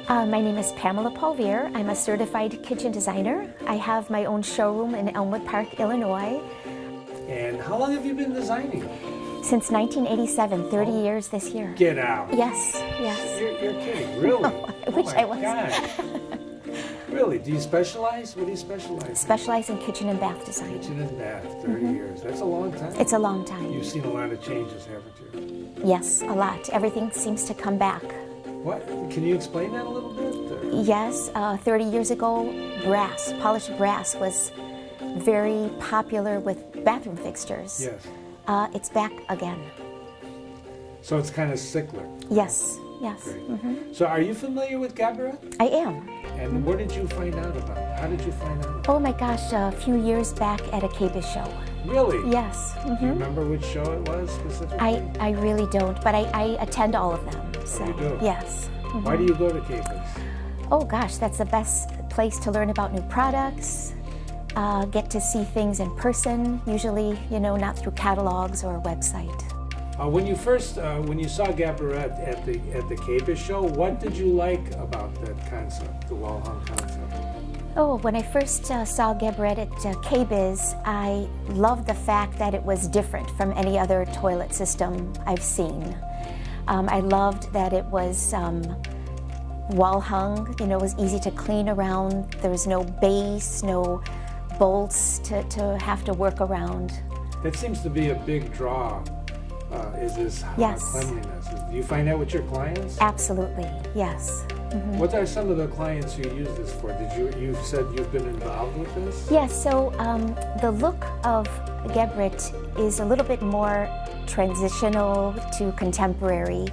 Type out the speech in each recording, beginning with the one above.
My name is Pamela Polvere. I'm a certified kitchen designer. I have my own showroom in Elmwood Park, Illinois. And how long have you been designing? Since 1987, 30 years this year. Get out. Yes, yes. You're kidding, really? I wish I was. Gosh. Really? Do you specialize? What do you specialize in? Specialize in kitchen and bath design. Kitchen and bath, 30 years. That's a long time. It's a long time. You've seen a lot of changes, haven't you? Yes, a lot. Everything seems to come back. What? Can you explain that a little bit? Or? Yes, 30 years ago, brass, polished brass was very popular with bathroom fixtures. Yes. It's back again. So it's kind of cyclic. Yes, yes. Great. So are you familiar with Geberit? I am. And where did you find out about it? How did you find out? Oh my gosh, a few years back at a Geberit show. Really? Yes. Do you remember which show it was specifically? I really don't, but I attend all of them. So, you do? Yes. Why do you go to Geberit? Oh gosh, that's the best place to learn about new products, get to see things in person, usually, not through catalogs or a website. When you saw Geberit at the Geberit show, what did you like about that concept, the wall hung concept? Oh, when I first saw Geberit at KBIS, I loved the fact that it was different from any other toilet system I've seen. I loved that it was wall hung, it was easy to clean around. There was no base, no bolts to have to work around. That seems to be a big draw, is this Yes. cleanliness. Do you find that with your clients? Absolutely, yes. What are some of the clients you use this for? You said you've been involved with this? Yes, so the look of Geberit is a little bit more transitional to contemporary.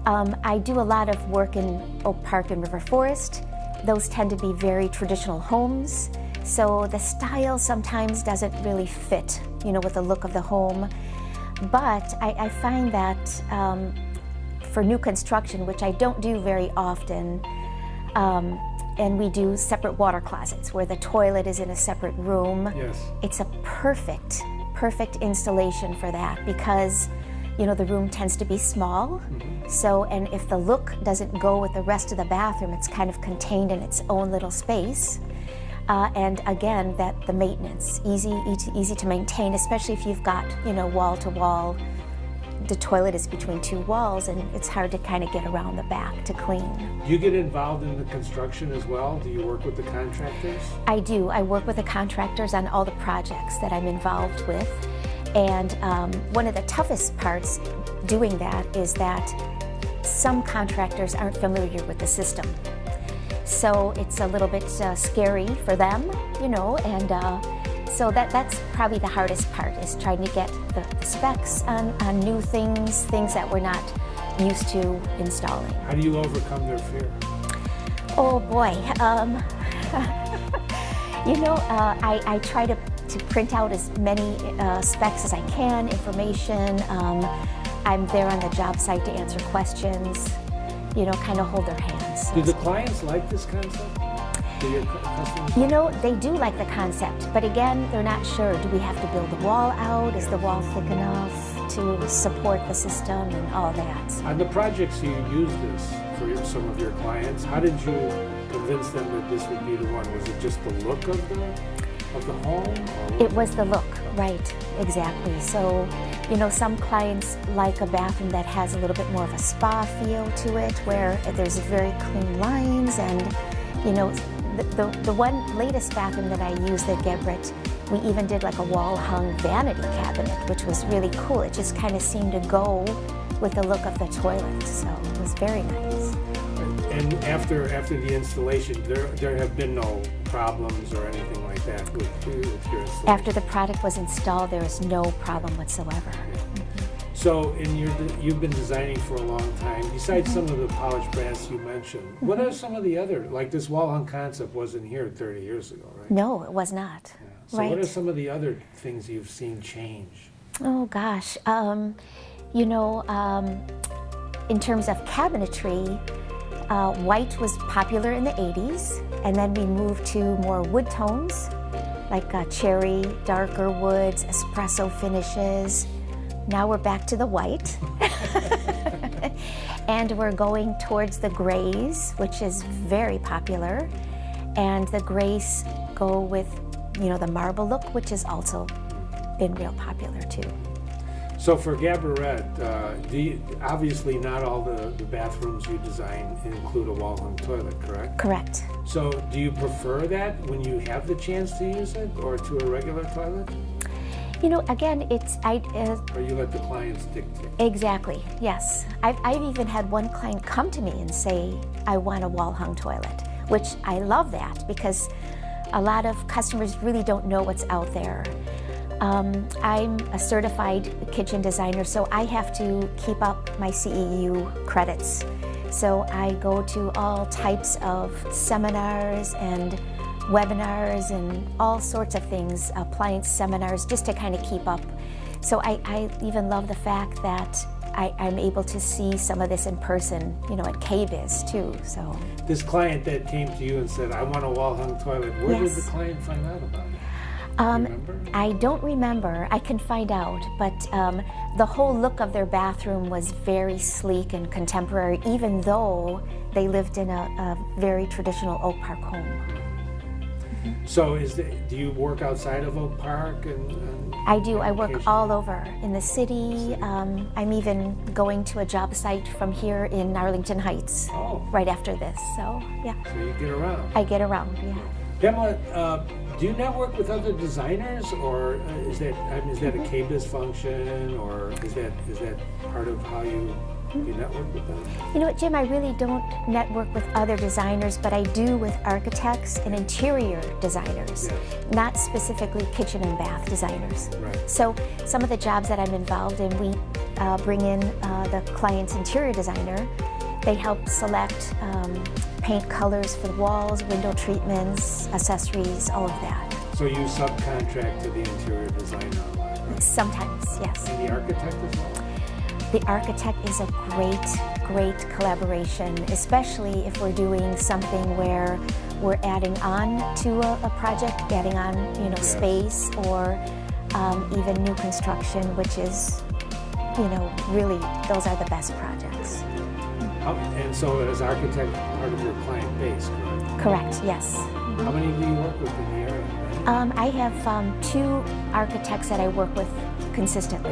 I do a lot of work in Oak Park and River Forest. Those tend to be very traditional homes, so the style sometimes doesn't really fit, with the look of the home. But I find that for new construction, which I don't do very often, and we do separate water closets where the toilet is in a separate room. Yes. It's a perfect installation for that because, the room tends to be small. So, and if the look doesn't go with the rest of the bathroom, it's kind of contained in its own little space. And again, that the maintenance, easy to maintain, especially if you've got, wall to wall. The toilet is between two walls and it's hard to kind of get around the back to clean. Do you get involved in the construction as well? Do you work with the contractors? I do. I work with the contractors on all the projects that I'm involved with. And one of the toughest parts doing that is that some contractors aren't familiar with the system. So it's a little bit scary for them, and so that's probably the hardest part, is trying to get the specs on new things that we're not used to installing. How do you overcome their fear? Oh boy, I try to print out as many specs as I can, information. I'm there on the job site to answer questions, kind of hold their hands. Do the clients like this concept? Do your customers? They do like the concept, but again, they're not sure. Do we have to build the wall out? Is the wall thick enough to support the system and all that? On the projects you use this for some of your clients, how did you convince them that this would be the one? Was it just the look of the home? It was the look, right, exactly. So, some clients like a bathroom that has a little bit more of a spa feel to it, where there's very clean lines and, the one latest bathroom that I used at Geberit, we even did like a wall-hung vanity cabinet, which was really cool. It just kind of seemed to go with the look of the toilet, so it was very nice. And after the installation, there have been no problems or anything like that with your installation? After the product was installed, there was no problem whatsoever. So, you've been designing for a long time. Besides some of the polished brass you mentioned, what are some of the other, like this wall-hung concept wasn't here 30 years ago, right? No, it was not. Yeah. So right. What are some of the other things you've seen change? Oh gosh, in terms of cabinetry, white was popular in the 80s, and then we moved to more wood tones, like cherry, darker woods, espresso finishes. Now we're back to the white. And we're going towards the grays, which is very popular. And the grays go with, the marble look, which has also been real popular too. So for Geberit, obviously not all the bathrooms you design include a wall-hung toilet, correct? Correct. So do you prefer that when you have the chance to use it, or to a regular toilet? Again, Or you let the clients dictate? Exactly, yes. I've even had one client come to me and say, I want a wall-hung toilet, which I love that because a lot of customers really don't know what's out there. I'm a certified kitchen designer, so I have to keep up my CEU credits. So I go to all types of seminars and webinars and all sorts of things, appliance seminars, just to kind of keep up. So I even love the fact that I'm able to see some of this in person, at KBIS too. So this client that came to you and said, I want a wall-hung toilet, where did the client find out about it? Remember? I don't remember. I can find out, but the whole look of their bathroom was very sleek and contemporary, even though they lived in a very traditional Oak Park home. So do you work outside of Oak Park? I do. I work all over in the city. I'm even going to a job site from here in Arlington Heights right after this. So, yeah. So you get around. I get around, yeah. Pamela, do you network with other designers, or is that a KBIS function, or is that part of how you network with them? You know what, Jim, I really don't network with other designers, but I do with architects and interior designers, not specifically kitchen and bath designers. Right. So some of the jobs that I'm involved in, we bring in the client's interior designer. They help select paint colors for the walls, window treatments, accessories, all of that. So you subcontract to the interior designer a lot, right? Sometimes, yes. And the architect as well? The architect is a great collaboration, especially if we're doing something where we're adding on to a project, adding on, space, or even new construction, which is, really, those are the best projects. And so is architect part of your client base, correct? Correct, yes. How many do you work with in the area? I have 2 architects that I work with consistently.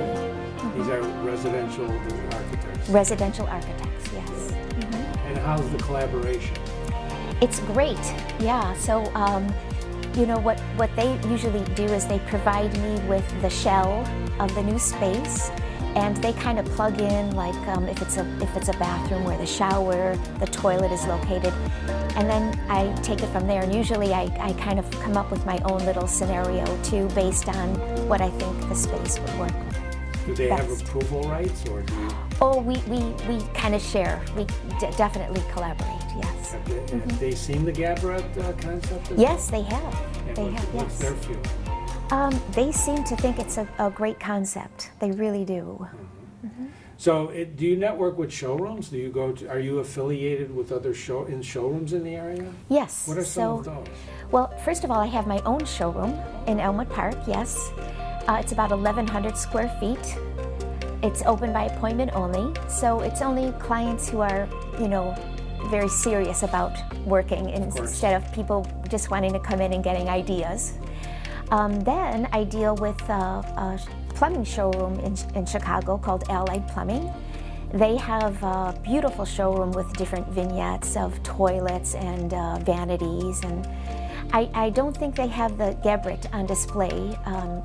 These are residential architects? Residential architects, yes. And how's the collaboration? It's great, yeah. So, what they usually do is they provide me with the shell of the new space, and they kind of plug in, like if it's a bathroom where the shower, the toilet is located, and then I take it from there. And usually I kind of come up with my own little scenario too, based on what I think the space would work with. Do they have approval rights, or do you? Oh, we kind of share. We definitely collaborate, yes. Have they seen the Geberit concept? Yes, they have. And what's their feeling? They seem to think it's a great concept. They really do. So, do you network with showrooms? Are you affiliated with other showrooms in the area? Yes. What are some of those? Well, first of all, I have my own showroom in Elmwood Park, yes. It's about 1,100 square feet. It's open by appointment only, so it's only clients who are, very serious about working instead of people just wanting to come in and getting ideas. Then I deal with a plumbing showroom in Chicago called Allied Plumbing. They have a beautiful showroom with different vignettes of toilets and vanities, and I don't think they have the Geberit on display.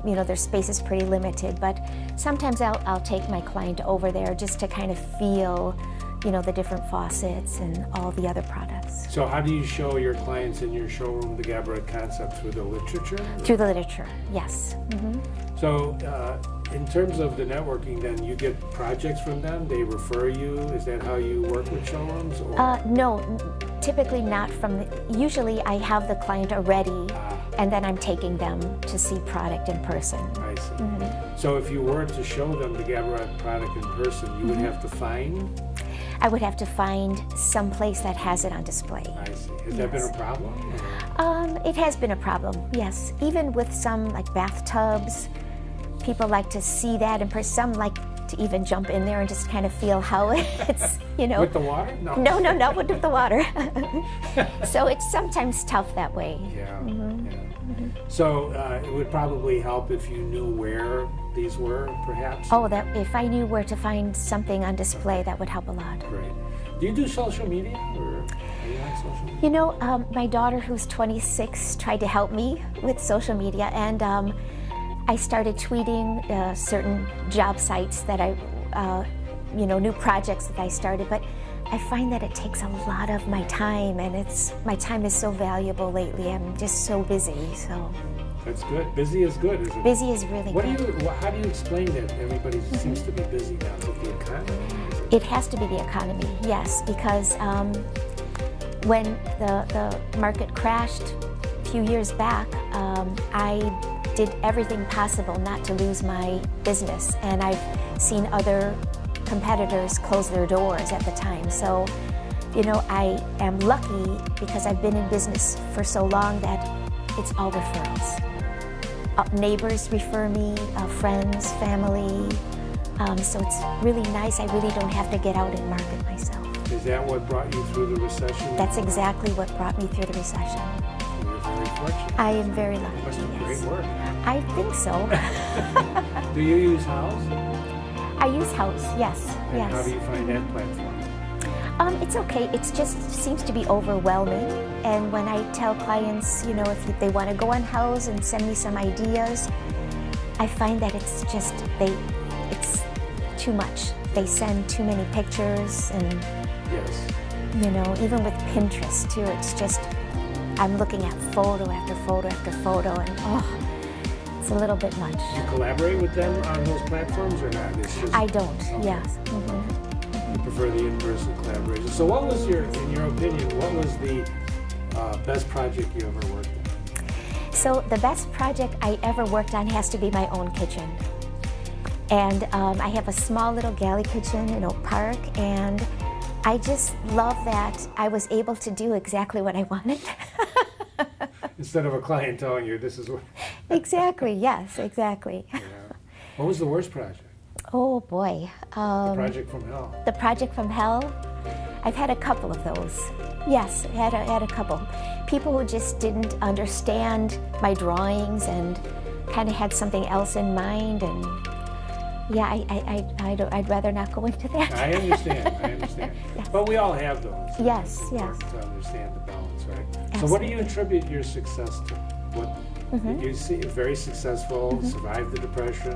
Their space is pretty limited, but sometimes I'll take my client over there just to kind of feel, the different faucets and all the other products. So how do you show your clients in your showroom the Geberit concept? Through the literature? Through the literature, yes. So in terms of the networking, then you get projects from them? They refer you? Is that how you work with showrooms? Or? No, typically not usually I have the client already, and then I'm taking them to see product in person. I see. So if you were to show them the Geberit product in person, you would have to find? I would have to find some place that has it on display. I see. Has that been a problem? It has been a problem, yes. Even with some like bathtubs, people like to see that in person. Some like to even jump in there and just kind of feel how it's, With the water? No. No, not with the water. So it's sometimes tough that way. Yeah. So it would probably help if you knew where these were, perhaps? Oh, that if I knew where to find something on display, that would help a lot. Great. Do you do social media, or are you on social media? My daughter, who's 26, tried to help me with social media, and I started tweeting certain job sites that new projects that I started, but I find that it takes a lot of my time, and my time is so valuable lately. I'm just so busy, so. That's good. Busy is good, isn't it? Busy is really good. How do you explain that everybody seems to be busy now? Is it the economy? It has to be the economy, yes, because when the market crashed a few years back, I did everything possible not to lose my business, and I've seen other competitors close their doors at the time. So, I am lucky because I've been in business for so long that it's all referrals. Neighbors refer me, friends, family. So it's really nice. I really don't have to get out and market myself. Is that what brought you through the recession? That's exactly what brought me through the recession. You're very fortunate. I am very lucky. Must be great work. I think so. Do you use House? I use House, yes. And yes. how do you find that platform? It's okay. It just seems to be overwhelming. And when I tell clients, if they want to go on House and send me some ideas, I find that it's too much. They send too many pictures, and Yes. even with Pinterest too, it's just I'm looking at photo after photo after photo, and it's a little bit much. You collaborate with them on those platforms or not? It's just, I don't. Okay. Yes. You prefer the in-person collaboration. So what was in your opinion, what was the best project you ever worked on? So the best project I ever worked on has to be my own kitchen. And I have a small little galley kitchen in Oak Park, and I just love that I was able to do exactly what I wanted. Instead of a client telling you this is what... Exactly, yes, exactly. Yeah. What was the worst project? Oh boy. The project from hell. The project from hell? I've had a couple of those. Yes, I had a couple. People who just didn't understand my drawings and kind of had something else in mind, and yeah, I'd rather not go into that. I understand. Yes. But we all have those. Yes, It's yes. important to understand the balance, right? So Absolutely. what do you attribute your success to? What you see, very successful, survived the depression.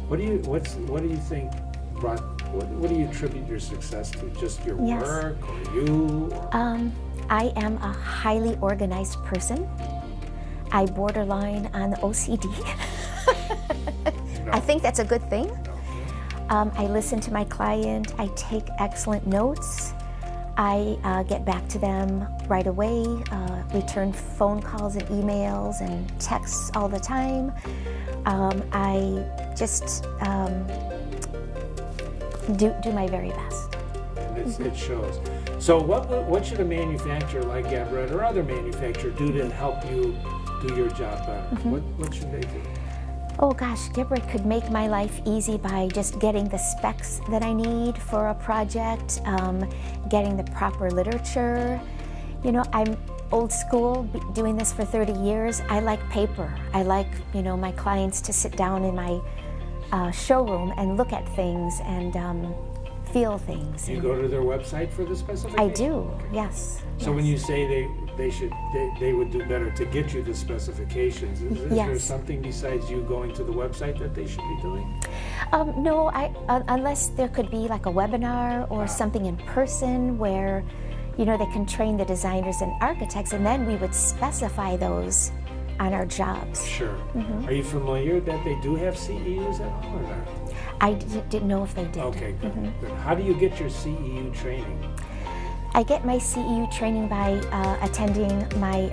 What do you think brought? What do you attribute your success to? Just your Yes. work, or you? Or? I am a highly organized person. I borderline on OCD. No. I think that's a good thing. No. I listen to my client. I take excellent notes. I get back to them right away, return phone calls and emails and texts all the time. I just do my very best. And it shows. So what should a manufacturer like Geberit or other manufacturer do to help you do your job better? What should they do? Oh gosh, Geberit could make my life easy by just getting the specs that I need for a project, getting the proper literature. I'm old school, doing this for 30 years. I like paper. I like, my clients to sit down in my showroom and look at things and feel things. Do you go to their website for the specifications? I do, Okay. yes. So when you say they would do better to get you the specifications, is there Yes. something besides you going to the website that they should be doing? No, unless there could be like a webinar or something in person where, they can train the designers and architects, and then we would specify those on our jobs. Sure. Are you familiar that they do have CEUs at all or not? I didn't know if they did. Okay, good. Good. How do you get your CEU training? I get my CEU training by attending my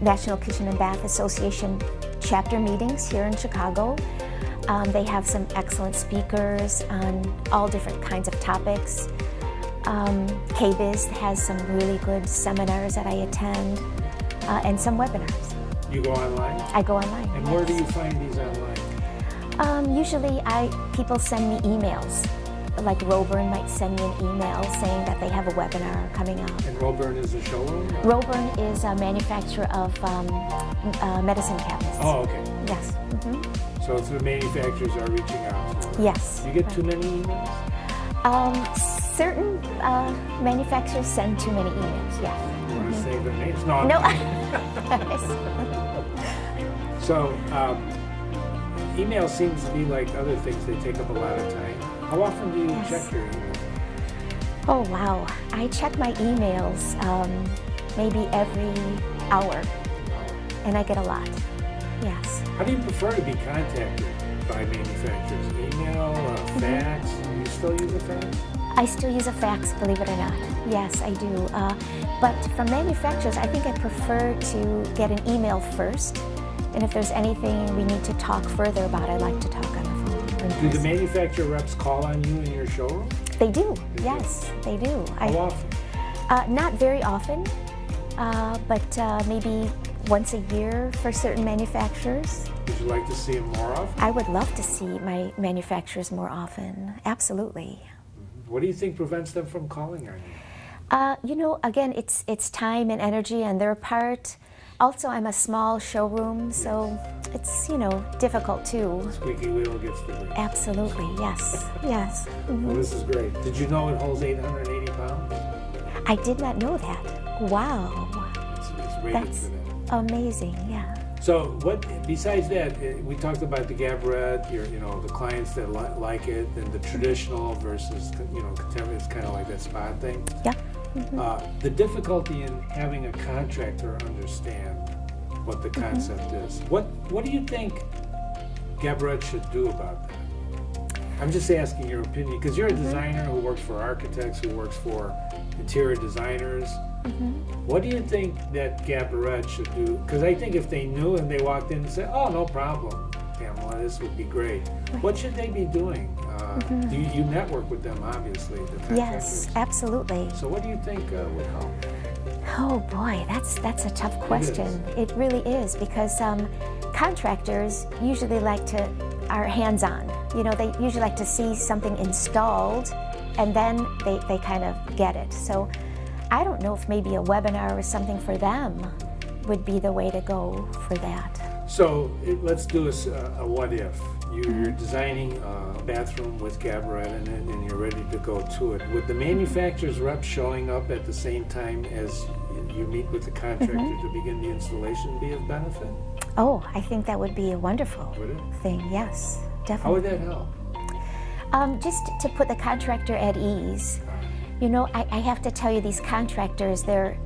National Kitchen and Bath Association chapter meetings here in Chicago. They have some excellent speakers on all different kinds of topics. KBIS has some really good seminars that I attend, and some webinars. You go online? I go online. And where do you find these online? Usually people send me emails. Like Roburn might send me an email saying that they have a webinar coming up. And Roburn is a showroom? Or? Roburn is a manufacturer of medicine cabinets. Oh, okay. Yes. So the manufacturers are reaching out to you? Yes. Do you get too many emails? Certain manufacturers send too many emails, yes. You want to say their names? No. No. So, email seems to be like other things. They take up a lot of time. How often do you check your email? Oh, wow. I check my emails maybe every hour, and I get a lot. Yes. How do you prefer to be contacted by manufacturers? Email, fax? Do you still use a fax? I still use a fax, believe it or not. Yes, I do. But from manufacturers, I think I prefer to get an email first. And if there's anything we need to talk further about, I like to talk on the phone. Do the manufacturer reps call on you in your showroom? They do, yes, they do. How often? Not very often, but maybe once a year for certain manufacturers. Would you like to see them more often? I would love to see my manufacturers more often, absolutely. What do you think prevents them from calling on you? You know, again, it's time and energy on their part. Also, I'm a small showroom, so it's, you know, difficult too. Squeaky wheel gets the grease. Absolutely, yes, yes. Well, this is great. Did you know it holds 880 pounds? I did not know that. Wow. It's rated That's for that. amazing, yeah. So, what besides that? We talked about the Geberit, the clients that like it, and the traditional versus, contemporary. It's kind of like that spot thing. Yeah. The difficulty in having a contractor understand what the concept is. What do you think Geberit should do about that? I'm just asking your opinion, because you're a designer who works for architects, who works for interior designers. What do you think that Geberit should do? Because I think if they knew and they walked in and said, "Oh, no problem, Pamela, this would be great." What should they be doing? You network with them, obviously, the contractors. Yes, absolutely. So what do you think would help? Oh boy, that's a tough question. It really is, because contractors usually are hands-on. You know, they usually like to see something installed, and then they kind of get it. So I don't know if maybe a webinar or something for them would be the way to go for that. So let's do a what if. You're designing a bathroom with Geberit and you're ready to go to it. Would the manufacturer's rep showing up at the same time as you meet with the contractor to begin the installation be of benefit? Oh, I think that would be a wonderful thing, yes, definitely. How would that help? Just to put the contractor at ease. You know, I have to tell you, these contractors, they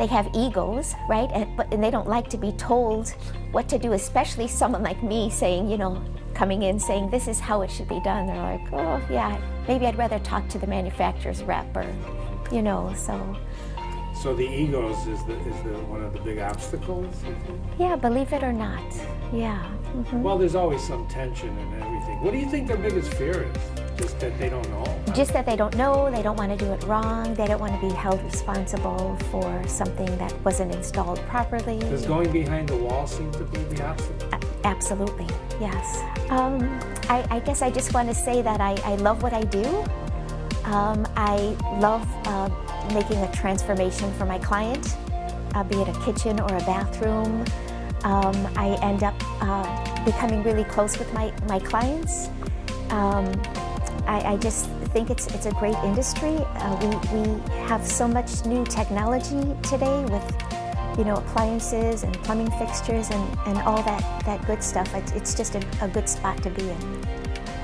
have egos, right? And they don't like to be told what to do, especially someone like me saying, coming in saying, this is how it should be done. They're like, oh, yeah, maybe I'd rather talk to the manufacturer's rep or, so. So the egos is one of the big obstacles, you think? Yeah, believe it or not, yeah. Well, there's always some tension and everything. What do you think their biggest fear is? Just that they don't know? Just that they don't know, they don't want to do it wrong, they don't want to be held responsible for something that wasn't installed properly. Does going behind the wall seem to be the obstacle? Absolutely, yes. I guess I just want to say that I love what I do. I love making a transformation for my client, be it a kitchen or a bathroom. I end up becoming really close with my clients. I just think it's a great industry. We have so much new technology today with appliances and plumbing fixtures and all that good stuff. It's just a good spot to be in.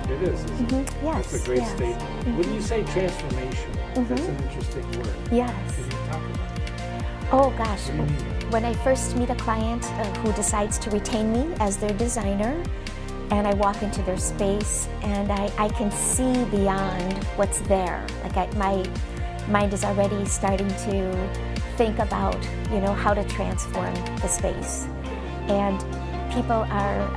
It is, isn't it? Yes. That's a great statement. When you say transformation, that's an interesting word. Yes. Can you talk about it? Oh gosh, when I first meet a client who decides to retain me as their designer, and I walk into their space and I can see beyond what's there. Like my mind is already starting to think about, how to transform the space. And people are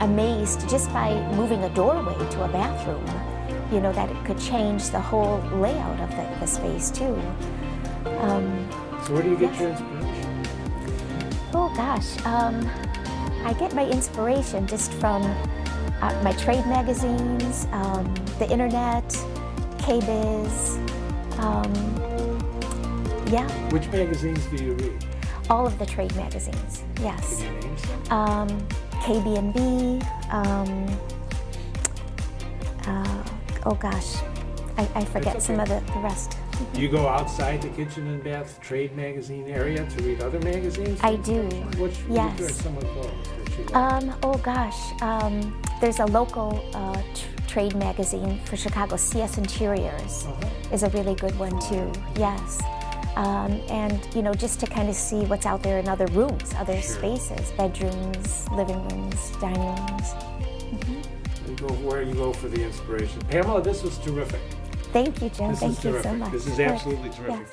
amazed just by moving a doorway to a bathroom, that it could change the whole layout of the space too. So where do you get your inspiration? Oh gosh, I get my inspiration just from my trade magazines, the internet, KBiz. Yeah, Which magazines do you read? all of the trade magazines. Yes. Can you name some? KB&B. Oh gosh, I forget some of the rest. Do you go outside the kitchen and bath trade magazine area to read other magazines? I do. Which Yes. are some of those that you like? Oh gosh, there's a local trade magazine for Chicago, CS Interiors, is a really good one too. Yes. And you know, just to kind of see what's out there in other rooms, other spaces, bedrooms, living rooms, dining rooms. You go where you go for the inspiration. Pamela, this was terrific. Thank you, Jim. This is Thank you so terrific. much. This is Good. absolutely Yeah. terrific.